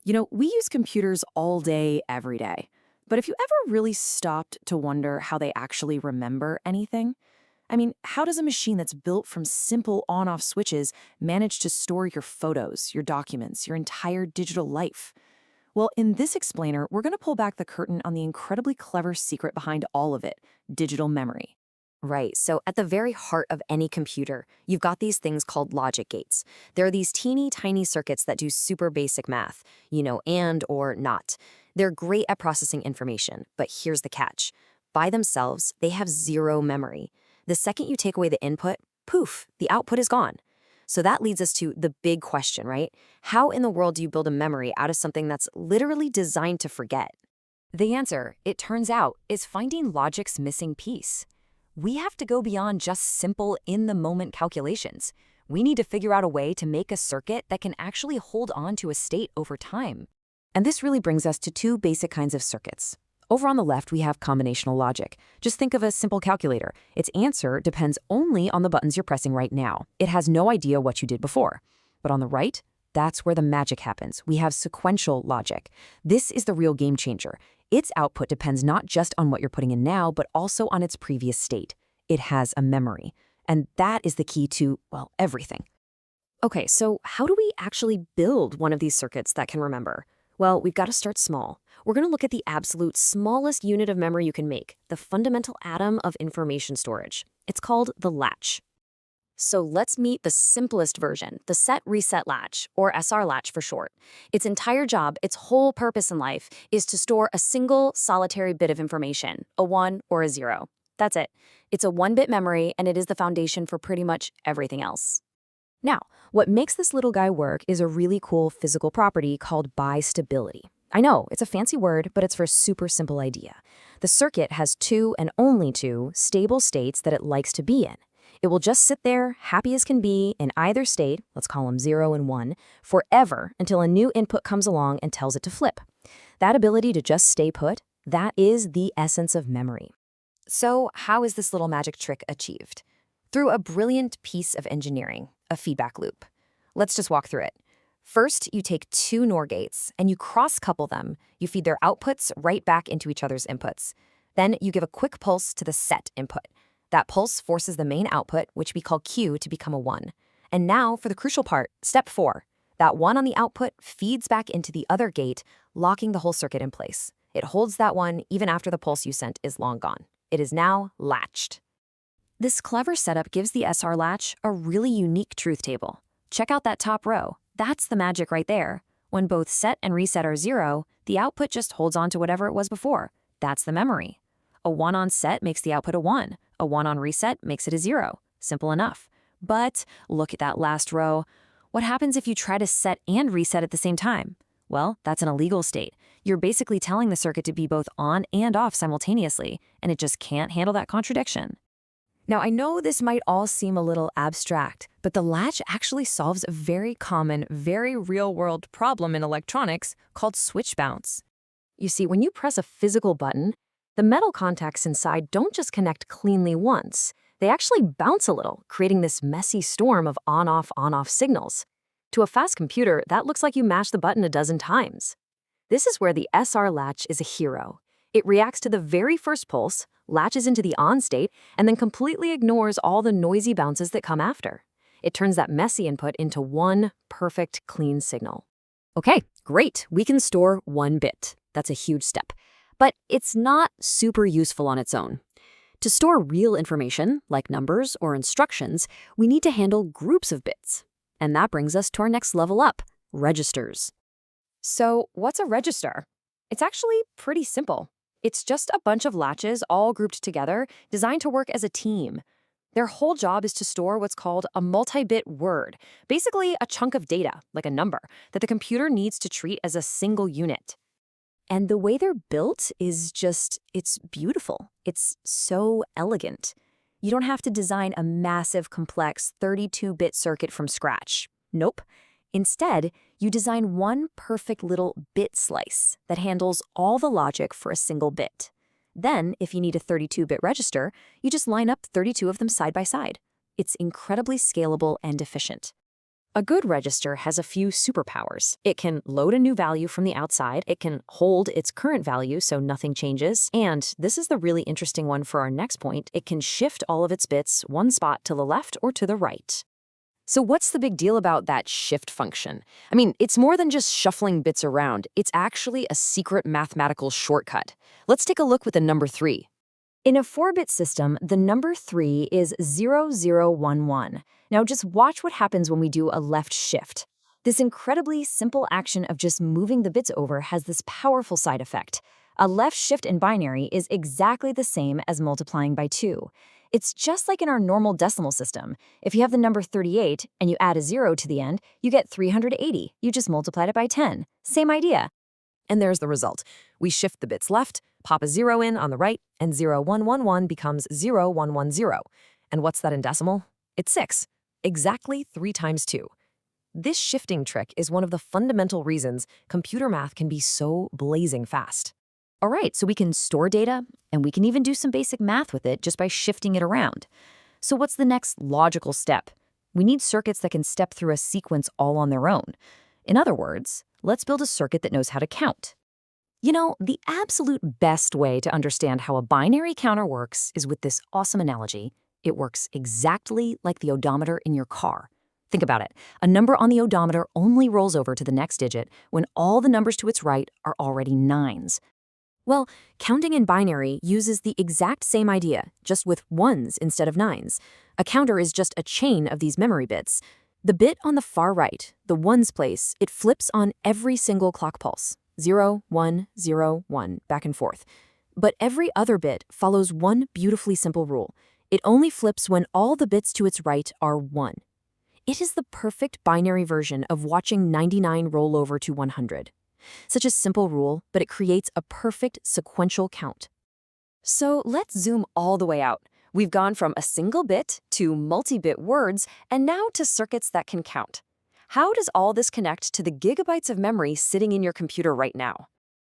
We use computers all day, every day. But have you ever really stopped to wonder how they actually remember anything? I mean, how does a machine that's built from simple on off switches manage to store your photos, your documents, your entire digital life? Well, in this explainer, we're going to pull back the curtain on the incredibly clever secret behind all of it: digital memory. Right. So at the very heart of any computer, you've got these things called logic gates. There are these teeny tiny circuits that do super basic math, and or not. They're great at processing information, but here's the catch. By themselves, they have zero memory. The second you take away the input, poof, the output is gone. So that leads us to the big question, right? How in the world do you build a memory out of something that's literally designed to forget? The answer, it turns out, is finding logic's missing piece. We have to go beyond just simple in-the-moment calculations. We need to figure out a way to make a circuit that can actually hold on to a state over time. And this really brings us to two basic kinds of circuits. Over on the left, we have combinational logic. Just think of a simple calculator. Its answer depends only on the buttons you're pressing right now. It has no idea what you did before. But on the right, that's where the magic happens. We have sequential logic. This is the real game changer. Its output depends not just on what you're putting in now, but also on its previous state. It has a memory. And that is the key to, well, everything. Okay, so how do we actually build one of these circuits that can remember? Well, we've got to start small. We're going to look at the absolute smallest unit of memory you can make, the fundamental atom of information storage. It's called the latch. So let's meet the simplest version, the set reset latch, or SR latch for short. Its entire job, its whole purpose in life, is to store a single solitary bit of information, a 1 or a 0. That's it. It's a 1-bit memory, and it is the foundation for pretty much everything else. Now, what makes this little guy work is a really cool physical property called bistability. I know, it's a fancy word, but it's for a super simple idea. The circuit has two and only two stable states that it likes to be in. It will just sit there, happy as can be, in either state, let's call them 0 and 1, forever until a new input comes along and tells it to flip. That ability to just stay put, that is the essence of memory. So how is this little magic trick achieved? Through a brilliant piece of engineering, a feedback loop. Let's just walk through it. First, you take two NOR gates and you cross-couple them. You feed their outputs right back into each other's inputs. Then you give a quick pulse to the set input. That pulse forces the main output, which we call Q, to become a 1. And now for the crucial part, step 4. That 1 on the output feeds back into the other gate, locking the whole circuit in place. It holds that 1 even after the pulse you sent is long gone. It is now latched. This clever setup gives the SR latch a really unique truth table. Check out that top row. That's the magic right there. When both set and reset are 0, the output just holds on to whatever it was before. That's the memory. A 1 on set makes the output a 1. A 1 on reset makes it a 0. Simple enough. But look at that last row. What happens if you try to set and reset at the same time? Well, that's an illegal state. You're basically telling the circuit to be both on and off simultaneously, and it just can't handle that contradiction. Now, I know this might all seem a little abstract, but the latch actually solves a very common, very real-world problem in electronics called switch bounce. You see, when you press a physical button, the metal contacts inside don't just connect cleanly once. They actually bounce a little, creating this messy storm of on-off signals. To a fast computer, that looks like you mashed the button a dozen times. This is where the SR latch is a hero. It reacts to the very first pulse, latches into the on state, and then completely ignores all the noisy bounces that come after. It turns that messy input into one perfect, clean signal. Okay, great. We can store 1 bit. That's a huge step. But it's not super useful on its own. To store real information, like numbers or instructions, we need to handle groups of bits. And that brings us to our next level up, registers. So what's a register? It's actually pretty simple. It's just a bunch of latches all grouped together, designed to work as a team. Their whole job is to store what's called a multi-bit word, basically a chunk of data, like a number, that the computer needs to treat as a single unit. And the way they're built is just, it's beautiful. It's so elegant. You don't have to design a massive, complex 32-bit circuit from scratch. Nope. Instead, you design one perfect little bit slice that handles all the logic for a single bit. Then, if you need a 32-bit register, you just line up 32 of them side by side. It's incredibly scalable and efficient. A good register has a few superpowers. It can load a new value from the outside, it can hold its current value so nothing changes, and this is the really interesting one for our next point, it can shift all of its bits one spot to the left or to the right. So what's the big deal about that shift function? I mean, it's more than just shuffling bits around. It's actually a secret mathematical shortcut. Let's take a look with the number 3. In a 4-bit system, the number 3 is 0011. Now just watch what happens when we do a left shift. This incredibly simple action of just moving the bits over has this powerful side effect. A left shift in binary is exactly the same as multiplying by 2. It's just like in our normal decimal system. If you have the number 38 and you add a 0 to the end, you get 380. You just multiplied it by 10. Same idea. And there's the result. We shift the bits left, pop a 0 in on the right, and 0111 becomes 0110. And what's that in decimal? It's 6. Exactly 3 times 2. This shifting trick is one of the fundamental reasons computer math can be so blazing fast. All right, so we can store data, and we can even do some basic math with it just by shifting it around. So what's the next logical step? We need circuits that can step through a sequence all on their own. In other words, let's build a circuit that knows how to count. You know, the absolute best way to understand how a binary counter works is with this awesome analogy. It works exactly like the odometer in your car. Think about it. A number on the odometer only rolls over to the next digit when all the numbers to its right are already 9s. Well, counting in binary uses the exact same idea, just with 1s instead of 9s. A counter is just a chain of these memory bits. The bit on the far right, the 1s place, it flips on every single clock pulse. 0, 1, 0, 1, back and forth. But every other bit follows one beautifully simple rule. It only flips when all the bits to its right are 1. It is the perfect binary version of watching 99 roll over to 100. Such a simple rule, but it creates a perfect sequential count. So let's zoom all the way out. We've gone from a single bit to multi-bit words, and now to circuits that can count. How does all this connect to the gigabytes of memory sitting in your computer right now?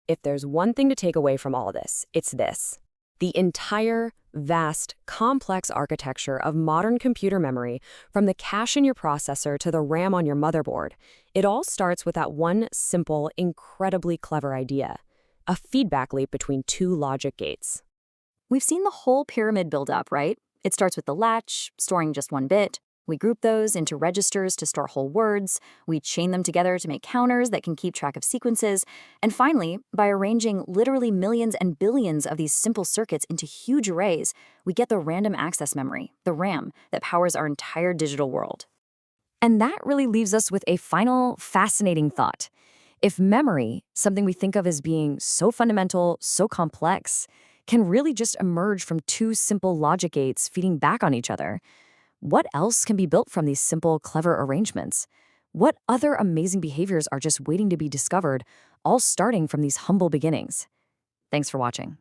If there's one thing to take away from all of this, it's this. The entire, vast, complex architecture of modern computer memory, from the cache in your processor to the RAM on your motherboard, it all starts with that one simple, incredibly clever idea: a feedback loop between 2 logic gates. We've seen the whole pyramid build up, right? It starts with the latch, storing just 1 bit. We group those into registers to store whole words. We chain them together to make counters that can keep track of sequences. And finally, by arranging literally millions and billions of these simple circuits into huge arrays, we get the random access memory, the RAM, that powers our entire digital world. And that really leaves us with a final, fascinating thought. If memory, something we think of as being so fundamental, so complex, can really just emerge from 2 simple logic gates feeding back on each other, what else can be built from these simple, clever arrangements? What other amazing behaviors are just waiting to be discovered, all starting from these humble beginnings? Thanks for watching.